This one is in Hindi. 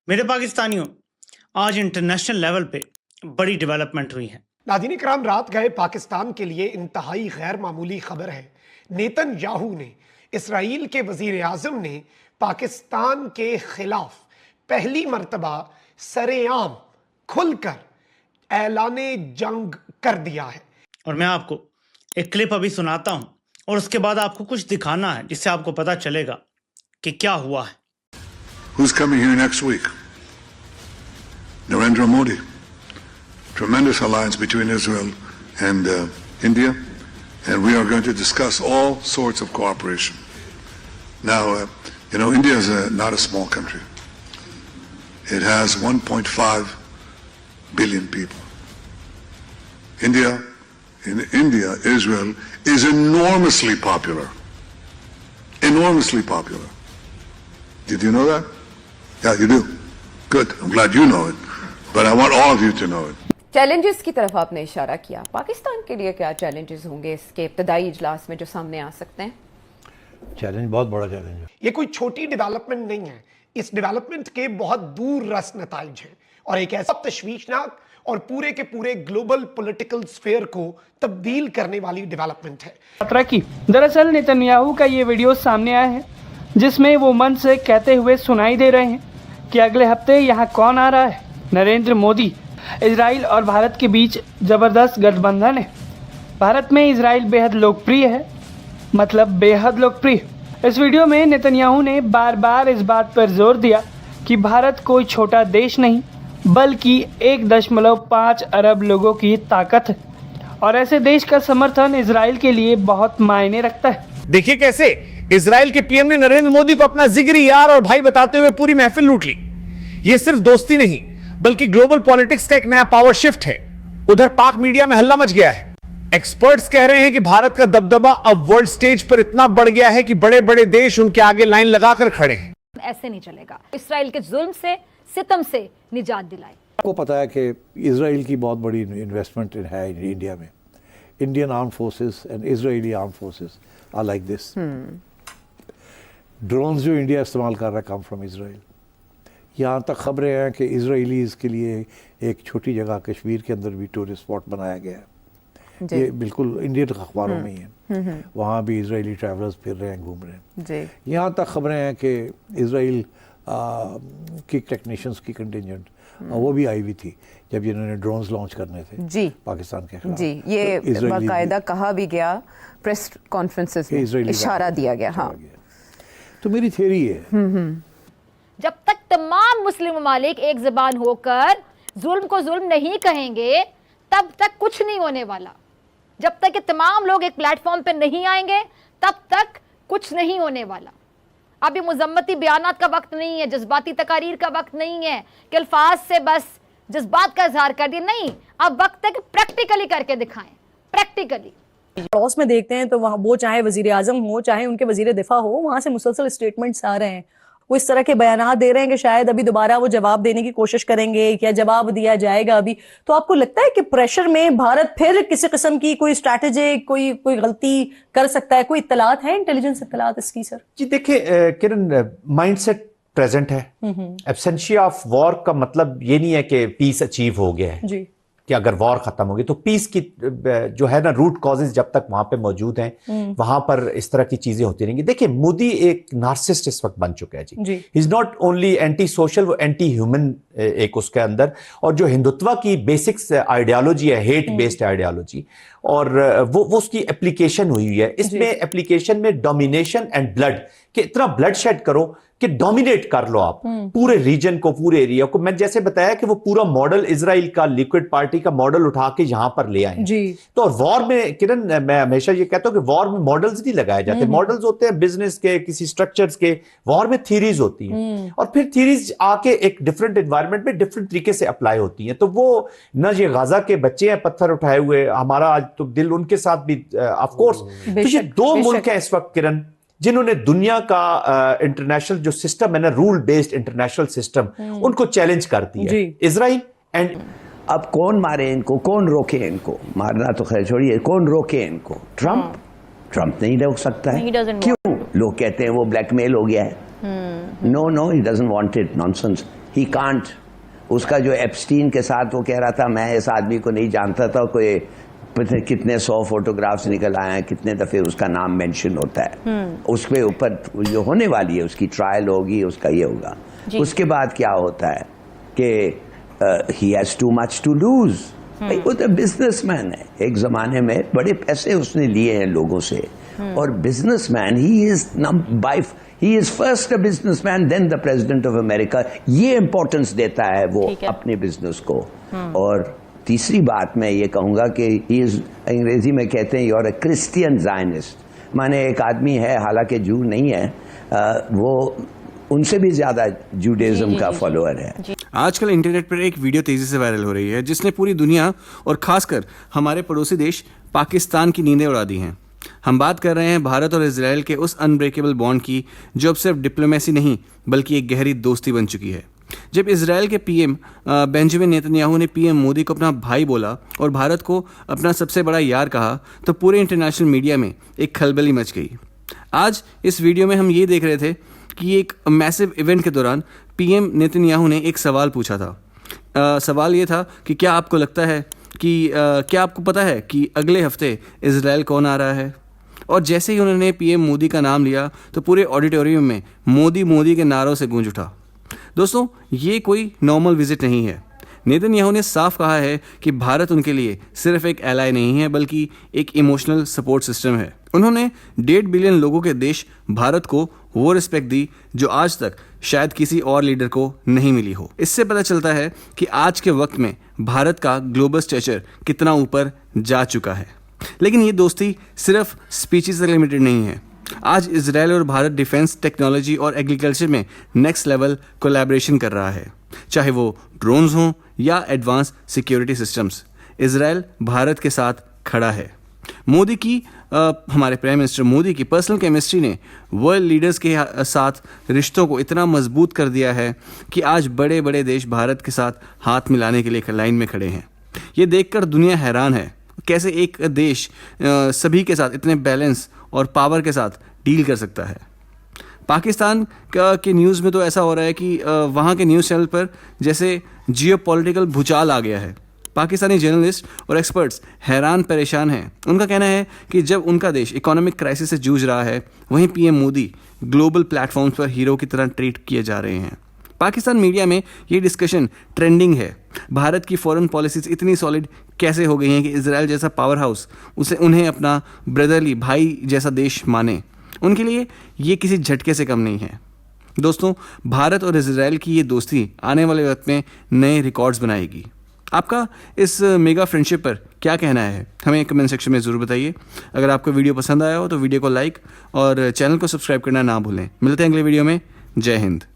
मेरे पाकिस्तानियों, आज इंटरनेशनल लेवल पे बड़ी डेवलपमेंट हुई है। नाज़रीन इकराम, रात गए पाकिस्तान के लिए इंतहाई गैर मामूली खबर है। नेतन्याहू ने, इसराइल के वजीर आजम ने पाकिस्तान के खिलाफ पहली मर्तबा सरेआम खुलकर ऐलाने जंग कर दिया है। और मैं आपको एक क्लिप अभी सुनाता हूं और उसके बाद आपको कुछ दिखाना है जिससे आपको पता चलेगा कि क्या हुआ है। Who's coming here next week? Narendra Modi. Tremendous alliance between Israel and India, and we are going to discuss all sorts of cooperation. Now, India is not a small country. It has 1.5 billion people. India, Israel is enormously popular. Enormously popular. Did you know that? Yeah, you do. Good. I'm glad you know it. But I want all of you to know it. Challenges की तरफ आपने इशारा किया। पाकिस्तान के लिए क्या चैलेंजेस होंगे इसके इब्तदाई इजलास में जो सामने आ सकते हैं? चैलेंज बहुत बड़ा चैलेंज है। ये कोई छोटी डेवलपमेंट नहीं है। इस डेवलपमेंट के बहुत दूर रस नताइज हैं और एक ऐसा तशवीशनाक और पूरे के पूरे ग्लोबल पॉलिटिकल स्फीयर को तब्दील करने वाली डेवलपमेंट है। यात्रा की दरअसल नेतन्याहू का ये वीडियो सामने आया है जिसमें वो मन से कहते हुए सुनाई दे रहे हैं कि अगले हफ्ते यहाँ कौन आ रहा है, नरेंद्र मोदी। इजराइल और भारत के बीच ज़बरदस्त गठबंधन है। भारत में इजराइल बेहद लोकप्रिय है, मतलब बेहद लोकप्रिय। इस वीडियो में नेतन्याहू ने बार बार इस बात पर जोर दिया कि भारत कोई छोटा देश नहीं बल्कि 1.5 अरब लोगों की ताकत है और ऐसे देश का समर्थन इजराइल के लिए बहुत मायने रखता है। देखिए कैसे इजराइल के पीएम ने नरेंद्र मोदी को अपना जिगरी यार और भाई बताते हुए पूरी महफिल लूट ली। यह सिर्फ दोस्ती नहीं बल्कि ग्लोबल पॉलिटिक्स का एक नया पावर शिफ्ट है। उधर पाक मीडिया में हल्ला मच गया है। एक्सपर्ट्स कह रहे हैं कि भारत का दबदबा अब वर्ल्ड स्टेज पर इतना बढ़ गया है कि बड़े बड़े देश उनके आगे लाइन लगाकर खड़े हैं। ऐसे नहीं चलेगा। इस्राइल के जुल्म से, सितम से निजात दिलाए। आपको पता है कि इजराइल की बहुत बड़ी इन्वेस्टमेंट है इंडिया में। Indian arm forces and Israeli arm forces are like this. Drones जो इंडिया इस्तेमाल कर रहा है कम फ्रॉम इजराइल। यहाँ तक खबरें हैं कि इजरायलीज़ के लिए एक छोटी जगह कश्मीर के अंदर भी टूरिस्ट स्पॉट बनाया गया है। ये बिल्कुल इंडियन अखबारों में ही है। वहाँ भी इजरायली ट्रैवलर्स फिर रहे हैं, घूम रहे हैं। यहाँ तक खबरें हैं कि इजराइल की टेक्नीशियंस की कंटिजेंट वो भी आई हुई थी जब इन्होंने ड्रोन्स लॉन्च करने थे जी पाकिस्तान के खिलाफ। जी, ये बाकायदा कहा भी गया, प्रेस कॉन्फ्रेंसेस में इशारा दिया गया। हाँ, तो मेरी थ्योरी है जब तक तमाम मुस्लिम ममालिक एक ज़बान होकर जुल्म को जुल्म नहीं कहेंगे तब तक कुछ नहीं होने वाला। जब तक कि तमाम लोग एक प्लेटफॉर्म पे नहीं आएंगे तब तक कुछ नहीं होने वाला। अभी मुजम्मती बयानात का वक्त नहीं है, जज्बाती तकारीर का वक्त नहीं है कि अल्फाज से बस जज्बात का इजहार कर दिए। नहीं, अब वक्त है कि प्रैक्टिकली करके दिखाएं। प्रैक्टिकली पड़ोस में देखते हैं तो वहाँ वो चाहे वजीर आजम हो चाहे उनके वजीर दिफा हो, वहाँ से मुसलसल स्टेटमेंट्स आ रहे हैं। वो इस तरह के बयानात दे रहे हैं कि शायद अभी दोबारा वो जवाब देने की कोशिश करेंगे या जवाब दिया जाएगा अभी। तो आपको लगता है कि प्रेशर में भारत फिर किसी किस्म की कोई स्ट्रैटेजी कोई गलती कर सकता है? कोई इत्तलात है, इंटेलिजेंस इत्तलात इसकी? सर जी देखिए किरण, माइंडसेट प्रेजेंट है। एब्सेंशिया ऑफ वॉर का मतलब ये नहीं है कि पीस अचीव हो गया है जी, कि अगर वॉर खत्म होगी तो पीस की जो है ना रूट कॉजेज जब तक वहां पे मौजूद हैं वहां पर इस तरह की चीजें होती रहेंगी। देखिए मोदी एक नार्सिसिस्ट इस वक्त बन चुका है जी। He is not only anti social, वो एंटी ह्यूमन एक उसके अंदर। और जो हिंदुत्व की बेसिक्स आइडियोलॉजी है, हेट बेस्ड आइडियोलॉजी, और वो उसकी एप्लीकेशन हुई है। इसमें एप्लीकेशन में डोमिनेशन एंड ब्लड, कि इतना ब्लड शेड करो कि डोमिनेट कर लो आप पूरे रीजन को, पूरे एरिया को। मैं जैसे बताया कि वो पूरा मॉडल इजराइल का, लिक्विड पार्टी का मॉडल उठा के यहां पर ले आए जी। तो वॉर में किरण, मैं हमेशा ये कहता हूं कि वॉर में मॉडल्स नहीं लगाए जाते। मॉडल्स होते हैं बिजनेस के, किसी स्ट्रक्चर्स के। वॉर में थीरीज होती हैं और फिर थीरीज आके एक डिफरेंट एनवायरमेंट में डिफरेंट तरीके से अप्लाई होती हैं। तो वो न ये गाजा के बच्चे हैं पत्थर उठाए हुए, हमारा आज तो दिल उनके साथ भी ऑफ कोर्स। तो ये दो मुल्क हैं इस वक्त किरण जिन्होंने दुनिया का इंटरनेशनल जो सिस्टम है ना, रूल बेस्ड इंटरनेशनल सिस्टम, उनको चैलेंज करती है इजराइल एंड अब कौन मारे इनको, कौन रोके इनको? मारना तो खैर छोड़िए, कौन रोके इनको? ट्रंप नहीं रोक सकता है। क्यों? लोग कहते हैं वो ब्लैकमेल हो गया है। No no, he doesn't want it, nonsense. He can't, उसका जो एप्स्टीन के साथ वो कह रहा था मैं इस आदमी को नहीं जानता था, कोई कितने 100 फोटोग्राफ्स निकल आए हैं, कितने दफे उसका नाम मेंशन होता है, उसके ऊपर जो होने वाली है उसकी ट्रायल होगी, उसका ये होगा। उसके बाद क्या होता है कि he has too much to lose. वो तो बिजनेसमैन है, एक जमाने में बड़े पैसे उसने लिए हैं लोगों से, और businessman he is first a businessman then the president of America. ये इंपॉर्टेंस देता है वो अपने बिजनेस को। और तीसरी बात मैं ये कहूंगा कि अंग्रेजी में कहते हैं यूर अ क्रिश्चियन ज़ायनिस्ट, माने एक आदमी है हालांकि जू नहीं है, वो उनसे भी ज्यादा जूडाइज्म का फॉलोअर है। आजकल इंटरनेट पर एक वीडियो तेजी से वायरल हो रही है जिसने पूरी दुनिया और खासकर हमारे पड़ोसी देश पाकिस्तान की नींदें उड़ा दी हैं। हम बात कर रहे हैं भारत और इजराइल के उस अनब्रेकेबल बॉन्ड की जो अब सिर्फ डिप्लोमेसी नहीं बल्कि एक गहरी दोस्ती बन चुकी है। जब इजराइल के पीएम बेंजामिन नेतन्याहू ने पीएम मोदी को अपना भाई बोला और भारत को अपना सबसे बड़ा यार कहा तो पूरे इंटरनेशनल मीडिया में एक खलबली मच गई। आज इस वीडियो में हम ये देख रहे थे कि एक मैसिव इवेंट के दौरान पीएम नेतन्याहू ने एक सवाल पूछा था। सवाल ये था कि क्या आपको लगता है कि क्या आपको पता है कि अगले हफ्ते इजराइल कौन आ रहा है? और जैसे ही उन्होंने पीएम मोदी का नाम लिया तो पूरे ऑडिटोरियम में मोदी मोदी के नारों से गूंज उठा। दोस्तों, ये कोई नॉर्मल विजिट नहीं है। नेतन्याहू ने साफ कहा है कि भारत उनके लिए सिर्फ एक एलाय नहीं है बल्कि एक इमोशनल सपोर्ट सिस्टम है। उन्होंने 1.5 बिलियन लोगों के देश भारत को वो रिस्पेक्ट दी जो आज तक शायद किसी और लीडर को नहीं मिली हो। इससे पता चलता है कि आज के वक्त में भारत का ग्लोबल स्टेचर कितना ऊपर जा चुका है। लेकिन ये दोस्ती सिर्फ स्पीचेस तक लिमिटेड नहीं है। आज इजराइल और भारत डिफेंस, टेक्नोलॉजी और एग्रीकल्चर में नेक्स्ट लेवल कोलैबोरेशन कर रहा है, चाहे वो ड्रोन्स हों या advance security systems. Israel Bharat के साथ खड़ा है। मोदी की हमारे प्राइम मिनिस्टर मोदी की पर्सनल केमिस्ट्री ने वर्ल्ड लीडर्स के साथ रिश्तों को इतना मजबूत कर दिया है कि आज बड़े बड़े देश भारत के साथ हाथ मिलाने के लिए लाइन में खड़े हैं। ये देखकर दुनिया हैरान है कैसे एक देश सभी के साथ इतने बैलेंस और पावर के साथ डील कर सकता है। पाकिस्तान के न्यूज़ में तो ऐसा हो रहा है कि वहाँ के न्यूज़ चैनल पर जैसे जियोपॉलिटिकल भूचाल आ गया है। पाकिस्तानी जर्नलिस्ट और एक्सपर्ट्स हैरान परेशान हैं। उनका कहना है कि जब उनका देश इकोनॉमिक क्राइसिस से जूझ रहा है, वहीं पीएम मोदी ग्लोबल प्लेटफॉर्म्स पर हीरो की तरह ट्रीट किए जा रहे हैं। पाकिस्तान मीडिया में ये डिस्कशन ट्रेंडिंग है। भारत की फॉरेन पॉलिसीज इतनी सॉलिड कैसे हो गई हैं कि इजराइल जैसा पावर हाउस उन्हें अपना ब्रदरली भाई जैसा देश माने। उनके लिए ये किसी झटके से कम नहीं है। दोस्तों, भारत और इजराइल की ये दोस्ती आने वाले वक्त में नए रिकॉर्ड्स बनाएगी। आपका इस मेगा फ्रेंडशिप पर क्या कहना है, हमें कमेंट सेक्शन में ज़रूर बताइए। अगर आपको वीडियो पसंद आया हो तो वीडियो को लाइक और चैनल को सब्सक्राइब करना ना भूलें। मिलते हैं अगले वीडियो में। जय हिंद।